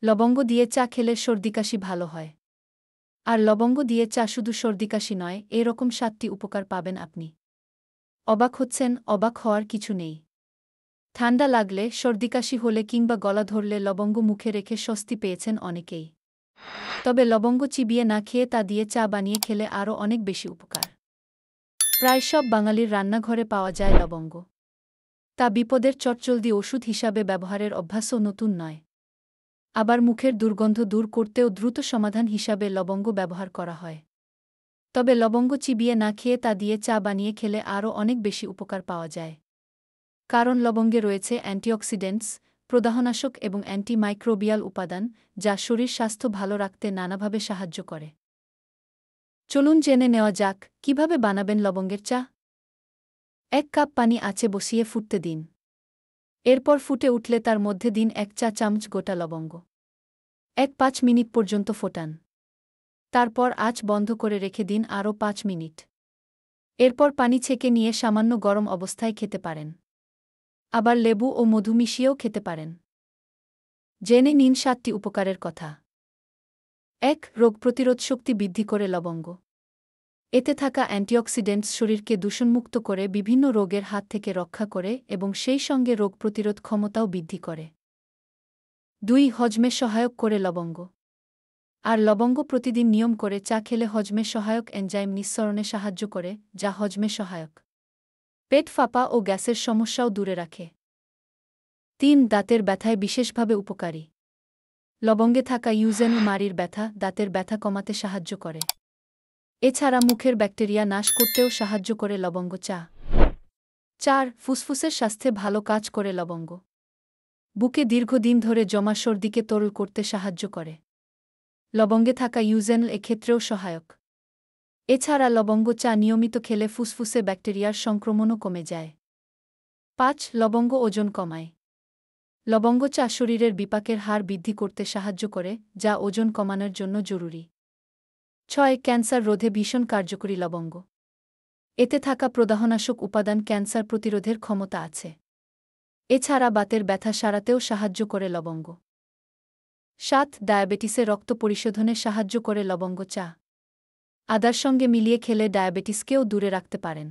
লবঙ্গ দিয়ে চা খেলে সর্দিকাশি ভালো হয়। আর লবঙ্গ দিয়ে চা শুধু সর্দিকাশি নয়, এরকম 7টি উপকার পাবেন আপনি। অবাক হচ্ছেন? অবাক হওয়ার কিছু নেই। ঠান্ডা লাগলে, সর্দিকাশি হলে কিংবা গলা ধরলে লবঙ্গ মুখে রেখে স্বস্তি পেয়েছেন অনেকেই। তবে লবঙ্গ চিবিয়ে না খেয়ে তা দিয়ে চা বানিয়ে খেলে আরও অনেক বেশি উপকার। প্রায় সব বাঙালির রান্নাঘরে পাওয়া যায় লবঙ্গ। তা বিপদের চটজলদি ওষুধ হিসাবে ব্যবহারের অভ্যাসও নতুন নয়। আবার মুখের দুর্গন্ধ দূর করতেও দ্রুত সমাধান হিসাবে লবঙ্গ ব্যবহার করা হয়। তবে লবঙ্গ চিবিয়ে না খেয়ে তা দিয়ে চা বানিয়ে খেলে আরও অনেক বেশি উপকার পাওয়া যায়। কারণ লবঙ্গে রয়েছে অ্যান্টিঅক্সিডেন্টস, প্রদাহনাশক এবং অ্যান্টিমাইক্রোবিয়াল উপাদান, যা শরীর স্বাস্থ্য ভালো রাখতে নানাভাবে সাহায্য করে। চলুন জেনে নেওয়া যাক কিভাবে বানাবেন লবঙ্গের চা। 1 কাপ পানি আঁচে বসিয়ে ফুটতে দিন। এরপর ফুটে উঠলে তার মধ্যে দিন 1 চা চামচ গোটা লবঙ্গ। 5 মিনিট পর্যন্ত ফোটান। তারপর আঁচ বন্ধ করে রেখে দিন আরও 5 মিনিট। এরপর পানি ছেঁকে নিয়ে সামান্য গরম অবস্থায় খেতে পারেন। আবার লেবু ও মধু মিশিয়েও খেতে পারেন। জেনে নিন 7টি উপকারের কথা। 1. রোগ প্রতিরোধ শক্তি বৃদ্ধি করে লবঙ্গ। এতে থাকা অ্যান্টিঅক্সিডেন্টস শরীরকে দূষণমুক্ত করে বিভিন্ন রোগের হাত থেকে রক্ষা করে এবং সেই সঙ্গে রোগ প্রতিরোধ ক্ষমতাও বৃদ্ধি করে। 2. হজমে সহায়ক করে লবঙ্গ। আর লবঙ্গ প্রতিদিন নিয়ম করে চা খেলে হজমে সহায়ক এনজাইম নিঃসরণে সাহায্য করে, যা হজমে সহায়ক। পেট ফাঁপা ও গ্যাসের সমস্যাও দূরে রাখে। 3. দাঁতের ব্যথায় বিশেষভাবে উপকারী। লবঙ্গে থাকা ইউজেনমারির ব্যথা, দাঁতের ব্যথা কমাতে সাহায্য করে। এছাড়া মুখের ব্যাকটেরিয়া নাশ করতেও সাহায্য করে লবঙ্গ চা। 4. ফুসফুসের স্বাস্থ্যে ভালো কাজ করে লবঙ্গ। বুকে দীর্ঘদিন ধরে জমা সর্দিকে তরল করতে সাহায্য করে। লবঙ্গে থাকা ইউজেনল এক্ষেত্রেও সহায়ক। এছাড়া লবঙ্গ চা নিয়মিত খেলে ফুসফুসে ব্যাকটেরিয়ার সংক্রমণও কমে যায়। 5. লবঙ্গ ওজন কমায়। লবঙ্গ চা শরীরের বিপাকের হার বৃদ্ধি করতে সাহায্য করে, যা ওজন কমানোর জন্য জরুরি। 6. ক্যান্সার রোধে ভীষণ কার্যকরী লবঙ্গ। এতে থাকা প্রদাহনাশক উপাদান ক্যান্সার প্রতিরোধের ক্ষমতা আছে। এছাড়া বাতের ব্যথা সারাতেও সাহায্য করে লবঙ্গ। 7. ডায়াবেটিসে রক্ত পরিশোধনে সাহায্য করে লবঙ্গ চা। আদার সঙ্গে মিলিয়ে খেলে ডায়াবেটিসকেও দূরে রাখতে পারেন।